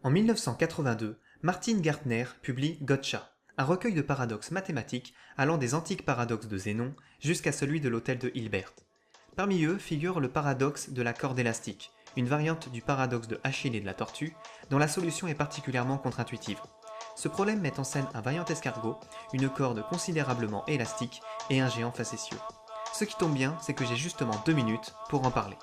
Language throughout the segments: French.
En 1982, Martin Gärtner publie Gotcha, un recueil de paradoxes mathématiques allant des antiques paradoxes de Zénon jusqu'à celui de l'autel de Hilbert. Parmi eux figure le paradoxe de la corde élastique, une variante du paradoxe de Achille et de la tortue, dont la solution est particulièrement contre-intuitive. Ce problème met en scène un vaillant escargot, une corde considérablement élastique et un géant facétieux. Ce qui tombe bien, c'est que j'ai justement 2 minutes pour en parler.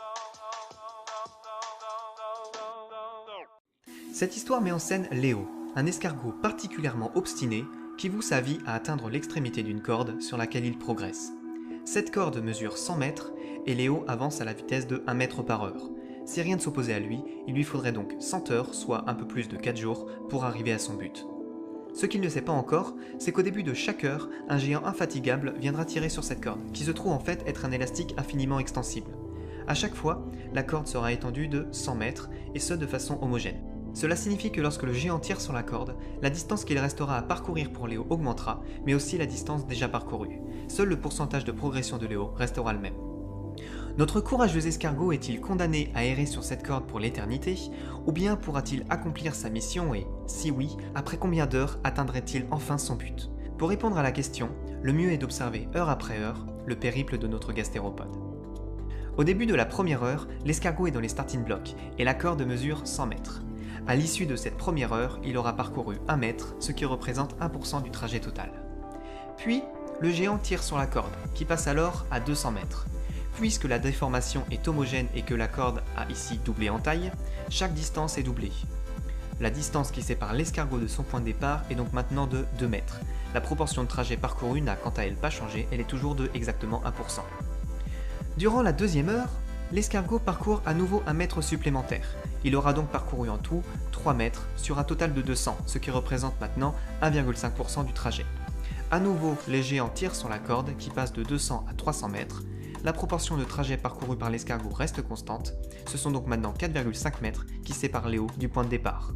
Cette histoire met en scène Léo, un escargot particulièrement obstiné qui voue sa vie à atteindre l'extrémité d'une corde sur laquelle il progresse. Cette corde mesure 100 mètres et Léo avance à la vitesse de 1 mètre par heure. Si rien ne s'opposait à lui, il lui faudrait donc 100 heures, soit un peu plus de 4 jours, pour arriver à son but. Ce qu'il ne sait pas encore, c'est qu'au début de chaque heure, un géant infatigable viendra tirer sur cette corde, qui se trouve en fait être un élastique infiniment extensible. À chaque fois, la corde sera étendue de 100 mètres, et ce de façon homogène. Cela signifie que lorsque le géant tire sur la corde, la distance qu'il restera à parcourir pour Léo augmentera, mais aussi la distance déjà parcourue. Seul le pourcentage de progression de Léo restera le même. Notre courageux escargot est-il condamné à errer sur cette corde pour l'éternité, ou bien pourra-t-il accomplir sa mission et, si oui, après combien d'heures atteindrait-il enfin son but? Pour répondre à la question, le mieux est d'observer heure après heure le périple de notre gastéropode. Au début de la première heure, l'escargot est dans les starting blocks et la corde mesure 100 mètres. À l'issue de cette première heure, il aura parcouru 1 mètre, ce qui représente 1% du trajet total. Puis, le géant tire sur la corde, qui passe alors à 200 mètres. Puisque la déformation est homogène et que la corde a ici doublé en taille, chaque distance est doublée. La distance qui sépare l'escargot de son point de départ est donc maintenant de 2 mètres. La proportion de trajet parcouru n'a quant à elle pas changé, elle est toujours de exactement 1%. Durant la deuxième heure, l'escargot parcourt à nouveau 1 mètre supplémentaire. Il aura donc parcouru en tout 3 mètres sur un total de 200, ce qui représente maintenant 1,5% du trajet. À nouveau, les géants tirent sur la corde qui passe de 200 à 300 mètres. La proportion de trajet parcouru par l'escargot reste constante, ce sont donc maintenant 4,5 mètres qui séparent Léo du point de départ.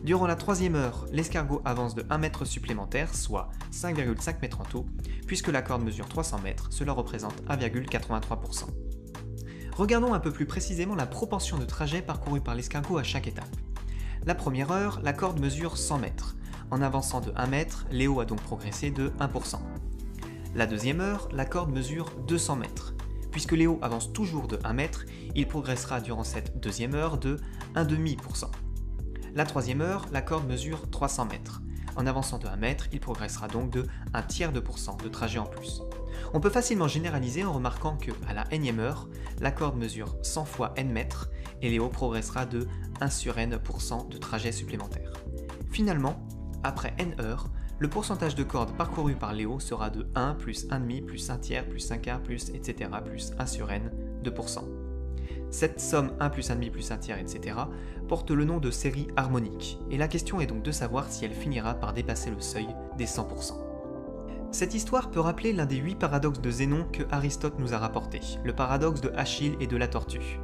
Durant la troisième heure, l'escargot avance de 1 mètre supplémentaire, soit 5,5 mètres en tout, puisque la corde mesure 300 mètres, cela représente 1,83%. Regardons un peu plus précisément la proportion de trajet parcouru par l'escargot à chaque étape. La première heure, la corde mesure 100 mètres. En avançant de 1 mètre, Léo a donc progressé de 1%. La deuxième heure, la corde mesure 200 mètres. Puisque Léo avance toujours de 1 mètre, il progressera durant cette deuxième heure de 1,5%. La troisième heure, la corde mesure 300 mètres. En avançant de 1 mètre, il progressera donc de 1/3% de trajet en plus. On peut facilement généraliser en remarquant que, à la énième heure, la corde mesure 100 fois n mètres et Léo progressera de 1/n% de trajet supplémentaire. Finalement, après n heures, le pourcentage de corde parcouru par Léo sera de 1 plus 1,5 plus 1/3 plus 1/4 plus etc. plus 1/n de %. Cette somme 1 plus 1,5 plus 1/3 etc. porte le nom de série harmonique, et la question est donc de savoir si elle finira par dépasser le seuil des 100%. Cette histoire peut rappeler l'un des 8 paradoxes de Zénon que Aristote nous a rapporté, le paradoxe de Achille et de la tortue.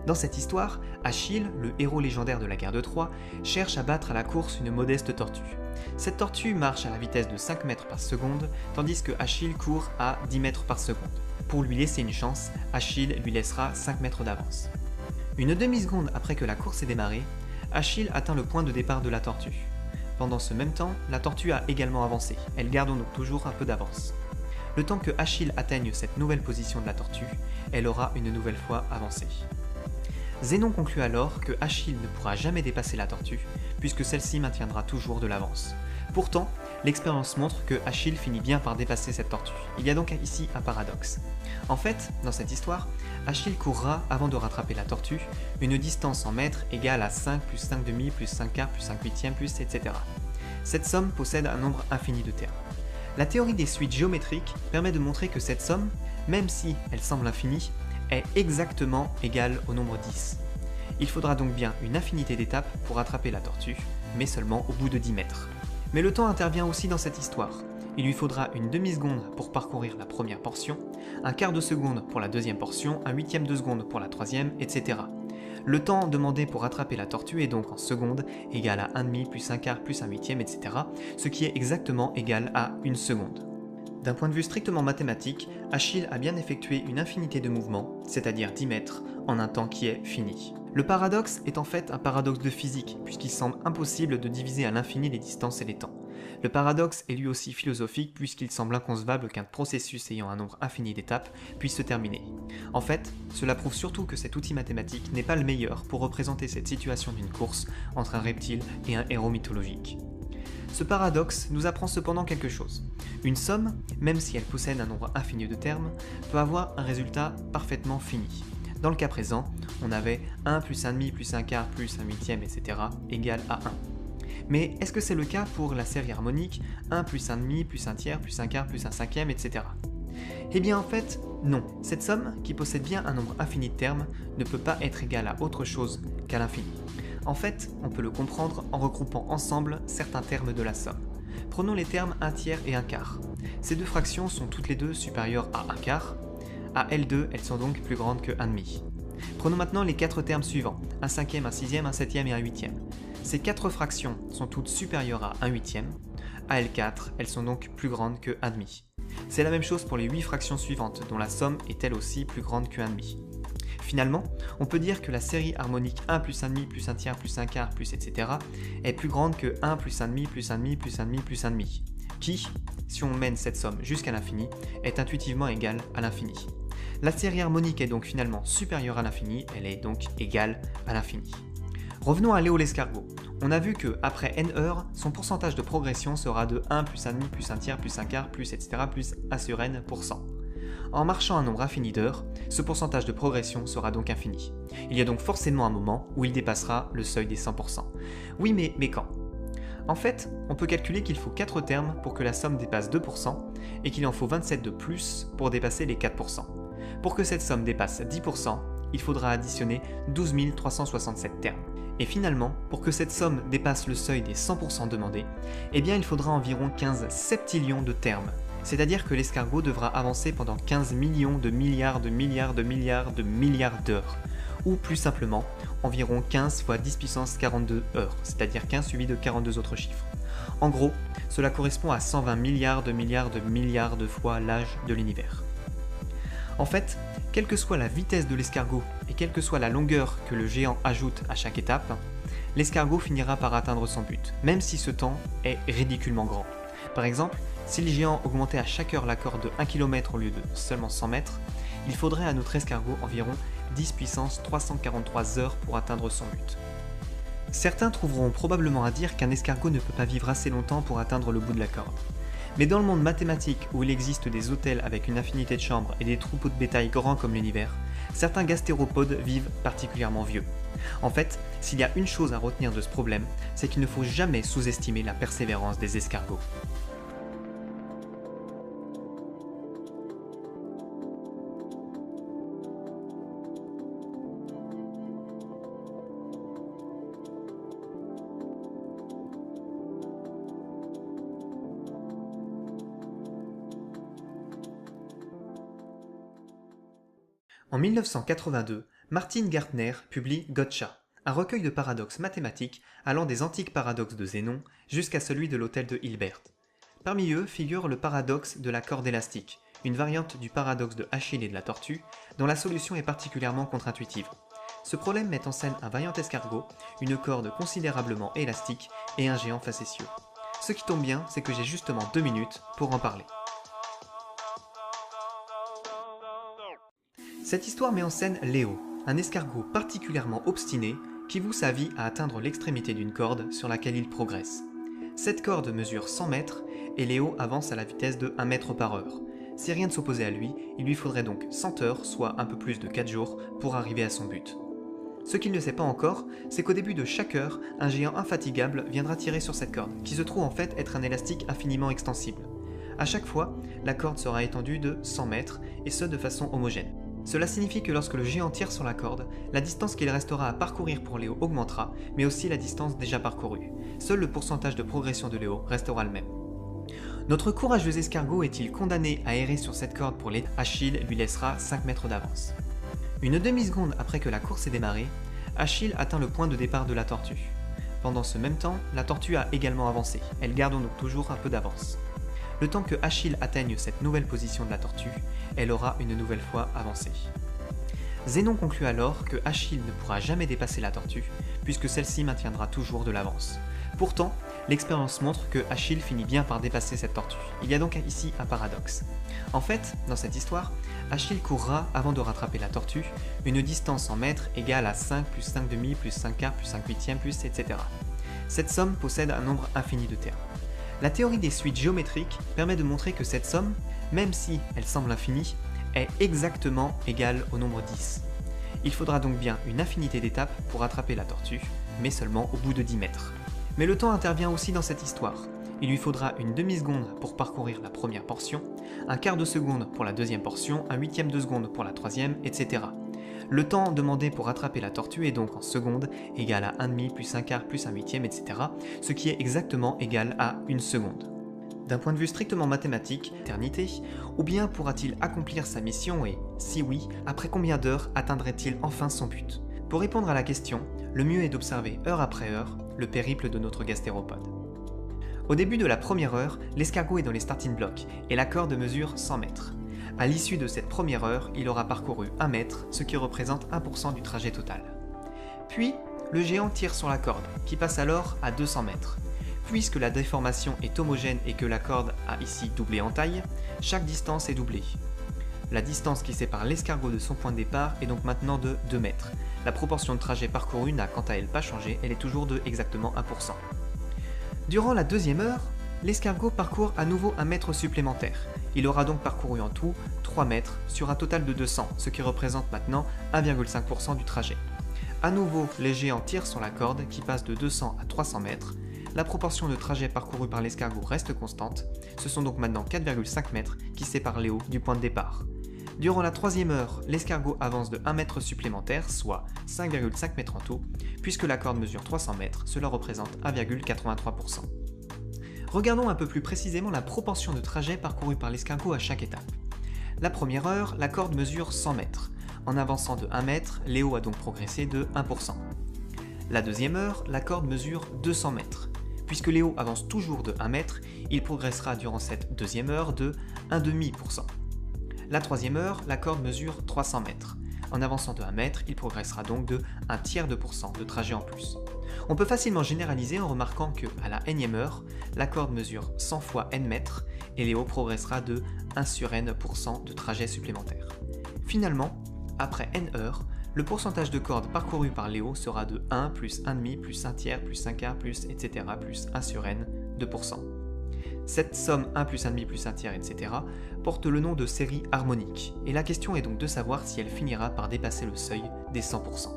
Dans cette histoire, Achille, le héros légendaire de la guerre de Troie, cherche à battre à la course une modeste tortue. Cette tortue marche à la vitesse de 5 mètres par seconde, tandis que Achille court à 10 mètres par seconde. Pour lui laisser une chance, Achille lui laissera 5 mètres d'avance. Une demi-seconde après que la course ait démarré, Achille atteint le point de départ de la tortue. Pendant ce même temps, la tortue a également avancé, elle garde donc toujours un peu d'avance. Le temps que Achille atteigne cette nouvelle position de la tortue, elle aura une nouvelle fois avancé. Zénon conclut alors que Achille ne pourra jamais dépasser la tortue, puisque celle-ci maintiendra toujours de l'avance. Pourtant, l'expérience montre que Achille finit bien par dépasser cette tortue. Il y a donc ici un paradoxe. En fait, dans cette histoire, Achille courra, avant de rattraper la tortue, une distance en mètres égale à 5 plus 5,5 plus 5/4 plus 5/8 plus etc. Cette somme possède un nombre infini de termes. La théorie des suites géométriques permet de montrer que cette somme, même si elle semble infinie, est exactement égale au nombre 10. Il faudra donc bien une infinité d'étapes pour rattraper la tortue, mais seulement au bout de 10 mètres. Mais le temps intervient aussi dans cette histoire. Il lui faudra une demi-seconde pour parcourir la première portion, un quart de seconde pour la deuxième portion, un huitième de seconde pour la troisième, etc. Le temps demandé pour rattraper la tortue est donc en secondes égal à 1,5 plus 1/4 plus 1/8, etc., ce qui est exactement égal à 1 seconde. D'un point de vue strictement mathématique, Achille a bien effectué une infinité de mouvements, c'est-à-dire 10 mètres, en un temps qui est fini. Le paradoxe est en fait un paradoxe de physique, puisqu'il semble impossible de diviser à l'infini les distances et les temps. Le paradoxe est lui aussi philosophique, puisqu'il semble inconcevable qu'un processus ayant un nombre infini d'étapes puisse se terminer. En fait, cela prouve surtout que cet outil mathématique n'est pas le meilleur pour représenter cette situation d'une course entre un reptile et un héros mythologique. Ce paradoxe nous apprend cependant quelque chose. Une somme, même si elle possède un nombre infini de termes, peut avoir un résultat parfaitement fini. Dans le cas présent, on avait 1 plus 1 demi plus 1 quart plus 1 huitième, etc. égale à 1. Mais est-ce que c'est le cas pour la série harmonique 1 plus 1 demi plus 1 tiers plus 1 quart plus 1 cinquième, etc. Eh bien en fait, non. Cette somme, qui possède bien un nombre infini de termes, ne peut pas être égale à autre chose qu'à l'infini. En fait, on peut le comprendre en regroupant ensemble certains termes de la somme. Prenons les termes 1 tiers et 1 quart. Ces deux fractions sont toutes les deux supérieures à 1 quart. À L2, elles sont donc plus grandes que 1 demi. Prenons maintenant les 4 termes suivants, 1 cinquième, 1 sixième, 1 septième et 1 huitième. Ces 4 fractions sont toutes supérieures à 1 huitième. À L4, elles sont donc plus grandes que 1 demi. C'est la même chose pour les 8 fractions suivantes, dont la somme est elle aussi plus grande que 1 demi. Finalement, on peut dire que la série harmonique 1 plus 1 demi plus 1 tiers plus 1 quart plus etc. est plus grande que 1 plus 1 demi plus 1 demi plus 1 demi plus 1 demi, qui, si on mène cette somme jusqu'à l'infini, est intuitivement égale à l'infini. La série harmonique est donc finalement supérieure à l'infini, elle est donc égale à l'infini. Revenons à Léo l'escargot. On a vu que, après n heures, son pourcentage de progression sera de 1 plus 1 demi plus 1 tiers plus 1 quart plus etc. plus 1 sur n %. En marchant un nombre infini d'heures, ce pourcentage de progression sera donc infini. Il y a donc forcément un moment où il dépassera le seuil des 100%. Oui, mais quand ? En fait, on peut calculer qu'il faut 4 termes pour que la somme dépasse 2% et qu'il en faut 27 de plus pour dépasser les 4%. Pour que cette somme dépasse 10%, il faudra additionner 12 367 termes. Et finalement, pour que cette somme dépasse le seuil des 100% demandés, eh bien il faudra environ 15 septillions de termes. C'est-à-dire que l'escargot devra avancer pendant 15 millions de milliards de milliards de milliards de milliards d'heures. Ou plus simplement, environ 15 fois 10 puissance 42 heures, c'est-à-dire 15 suivi de 42 autres chiffres. En gros, cela correspond à 120 milliards de milliards de milliards de fois l'âge de l'univers. En fait, quelle que soit la vitesse de l'escargot et quelle que soit la longueur que le géant ajoute à chaque étape, l'escargot finira par atteindre son but, même si ce temps est ridiculement grand. Par exemple, si le géant augmentait à chaque heure la corde de 1 km au lieu de seulement 100 mètres, il faudrait à notre escargot environ 10 puissance 343 heures pour atteindre son but. Certains trouveront probablement à dire qu'un escargot ne peut pas vivre assez longtemps pour atteindre le bout de la corde. Mais dans le monde mathématique où il existe des hôtels avec une infinité de chambres et des troupeaux de bétail grands comme l'univers, certains gastéropodes vivent particulièrement vieux. En fait, s'il y a une chose à retenir de ce problème, c'est qu'il ne faut jamais sous-estimer la persévérance des escargots. En 1982, Martin Gärtner publie Gotcha, un recueil de paradoxes mathématiques allant des antiques paradoxes de Zénon jusqu'à celui de l'hôtel de Hilbert. Parmi eux figure le paradoxe de la corde élastique, une variante du paradoxe de Achille et de la tortue, dont la solution est particulièrement contre-intuitive. Ce problème met en scène un vaillant escargot, une corde considérablement élastique et un géant facétieux. Ce qui tombe bien, c'est que j'ai justement 2 minutes pour en parler. Cette histoire met en scène Léo, un escargot particulièrement obstiné qui voue sa vie à atteindre l'extrémité d'une corde sur laquelle il progresse. Cette corde mesure 100 mètres et Léo avance à la vitesse de 1 mètre par heure. Si rien ne s'opposait à lui, il lui faudrait donc 100 heures, soit un peu plus de 4 jours, pour arriver à son but. Ce qu'il ne sait pas encore, c'est qu'au début de chaque heure, un géant infatigable viendra tirer sur cette corde, qui se trouve en fait être un élastique infiniment extensible. À chaque fois, la corde sera étendue de 100 mètres, et ce de façon homogène. Cela signifie que lorsque le géant tire sur la corde, la distance qu'il restera à parcourir pour Léo augmentera, mais aussi la distance déjà parcourue. Seul le pourcentage de progression de Léo restera le même. Notre courageux escargot est-il condamné à errer sur cette corde pour l'aider ? Achille lui laissera 5 mètres d'avance. Une demi-seconde après que la course ait démarré, Achille atteint le point de départ de la tortue. Pendant ce même temps, la tortue a également avancé, elle garde donc toujours un peu d'avance. Le temps que Achille atteigne cette nouvelle position de la tortue, elle aura une nouvelle fois avancé. Zénon conclut alors que Achille ne pourra jamais dépasser la tortue, puisque celle-ci maintiendra toujours de l'avance. Pourtant, l'expérience montre que Achille finit bien par dépasser cette tortue. Il y a donc ici un paradoxe. En fait, dans cette histoire, Achille courra, avant de rattraper la tortue, une distance en mètres égale à 5 plus 5 demi plus 5 quarts plus 5 huitièmes plus etc. Cette somme possède un nombre infini de termes. La théorie des suites géométriques permet de montrer que cette somme, même si elle semble infinie, est exactement égale au nombre 10. Il faudra donc bien une infinité d'étapes pour attraper la tortue, mais seulement au bout de 10 mètres. Mais le temps intervient aussi dans cette histoire. Il lui faudra une demi-seconde pour parcourir la première portion, un quart de seconde pour la deuxième portion, un huitième de seconde pour la troisième, etc. Le temps demandé pour attraper la tortue est donc en secondes égal à 1,5 plus un quart plus un huitième, etc. ce qui est exactement égal à une seconde. D'un point de vue strictement mathématique, éternité, ou bien pourra-t-il accomplir sa mission et, si oui, après combien d'heures atteindrait-il enfin son but? Pour répondre à la question, le mieux est d'observer heure après heure le périple de notre gastéropode. Au début de la première heure, l'escargot est dans les starting blocks et la corde mesure 100 mètres. À l'issue de cette première heure, il aura parcouru 1 mètre, ce qui représente 1% du trajet total. Puis, le géant tire sur la corde, qui passe alors à 200 mètres. Puisque la déformation est homogène et que la corde a ici doublé en taille, chaque distance est doublée. La distance qui sépare l'escargot de son point de départ est donc maintenant de 2 mètres. La proportion de trajet parcouru n'a quant à elle pas changé, elle est toujours de exactement 1%. Durant la deuxième heure, l'escargot parcourt à nouveau 1 mètre supplémentaire. Il aura donc parcouru en tout 3 mètres sur un total de 200, ce qui représente maintenant 1,5% du trajet. À nouveau, les géants tirent sur la corde qui passe de 200 à 300 mètres. La proportion de trajet parcouru par l'escargot reste constante, ce sont donc maintenant 4,5 mètres qui séparent Léo du point de départ. Durant la troisième heure, l'escargot avance de 1 mètre supplémentaire, soit 5,5 mètres en tout, puisque la corde mesure 300 mètres, cela représente 1,83%. Regardons un peu plus précisément la proportion de trajet parcouru par l'escargot à chaque étape. La première heure, la corde mesure 100 mètres. En avançant de 1 mètre, Léo a donc progressé de 1%. La deuxième heure, la corde mesure 200 mètres. Puisque Léo avance toujours de 1 mètre, il progressera durant cette deuxième heure de 1,5%. La troisième heure, la corde mesure 300 mètres. En avançant de 1 mètre, il progressera donc de 1 tiers de pourcent de trajet en plus. On peut facilement généraliser en remarquant que, à la nème heure, la corde mesure 100 fois n mètres et Léo progressera de 1 sur n% de trajet supplémentaire. Finalement, après n heures, le pourcentage de corde parcouru par Léo sera de 1 plus 1,5 plus 1 tiers plus 1 quart plus etc. plus 1 sur n de pourcent. Cette somme 1 plus 1,5 plus 1 tiers etc. porte le nom de série harmonique, et la question est donc de savoir si elle finira par dépasser le seuil des 100%.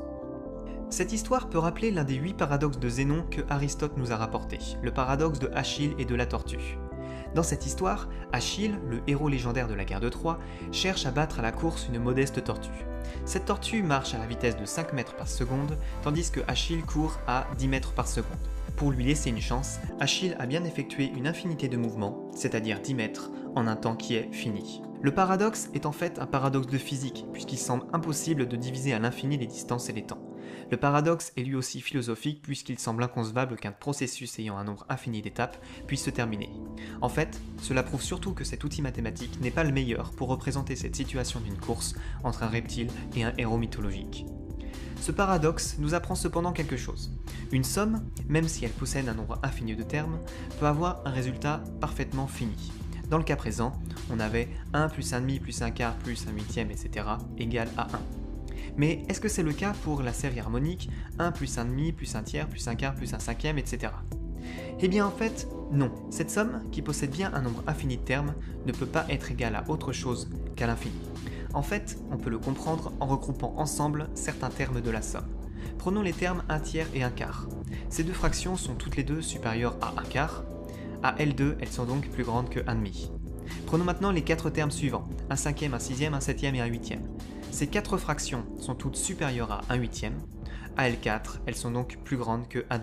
Cette histoire peut rappeler l'un des 8 paradoxes de Zénon que Aristote nous a rapporté, le paradoxe de Achille et de la tortue. Dans cette histoire, Achille, le héros légendaire de la guerre de Troie, cherche à battre à la course une modeste tortue. Cette tortue marche à la vitesse de 5 mètres par seconde, tandis que Achille court à 10 mètres par seconde. Pour lui laisser une chance, Achille a bien effectué une infinité de mouvements, c'est-à-dire 10 mètres, en un temps qui est fini. Le paradoxe est en fait un paradoxe de physique, puisqu'il semble impossible de diviser à l'infini les distances et les temps. Le paradoxe est lui aussi philosophique, puisqu'il semble inconcevable qu'un processus ayant un nombre infini d'étapes puisse se terminer. En fait, cela prouve surtout que cet outil mathématique n'est pas le meilleur pour représenter cette situation d'une course entre un reptile et un héros mythologique. Ce paradoxe nous apprend cependant quelque chose. Une somme, même si elle possède un nombre infini de termes, peut avoir un résultat parfaitement fini. Dans le cas présent, on avait 1 plus 1,5 plus 1 quart plus 1 huitième, etc. égale à 1. Mais est-ce que c'est le cas pour la série harmonique 1 plus 1,5 plus 1 tiers plus 1 quart plus 1 cinquième, etc. Eh bien en fait, non. Cette somme, qui possède bien un nombre infini de termes, ne peut pas être égale à autre chose qu'à l'infini. En fait, on peut le comprendre en regroupant ensemble certains termes de la somme. Prenons les termes 1 tiers et 1 quart. Ces deux fractions sont toutes les deux supérieures à 1 quart. À L2, elles sont donc plus grandes que 1,5. Prenons maintenant les 4 termes suivants, 1 cinquième, 1 sixième, 1 septième et 1 huitième. Ces 4 fractions sont toutes supérieures à 1 huitième. À L4, elles sont donc plus grandes que 1,5.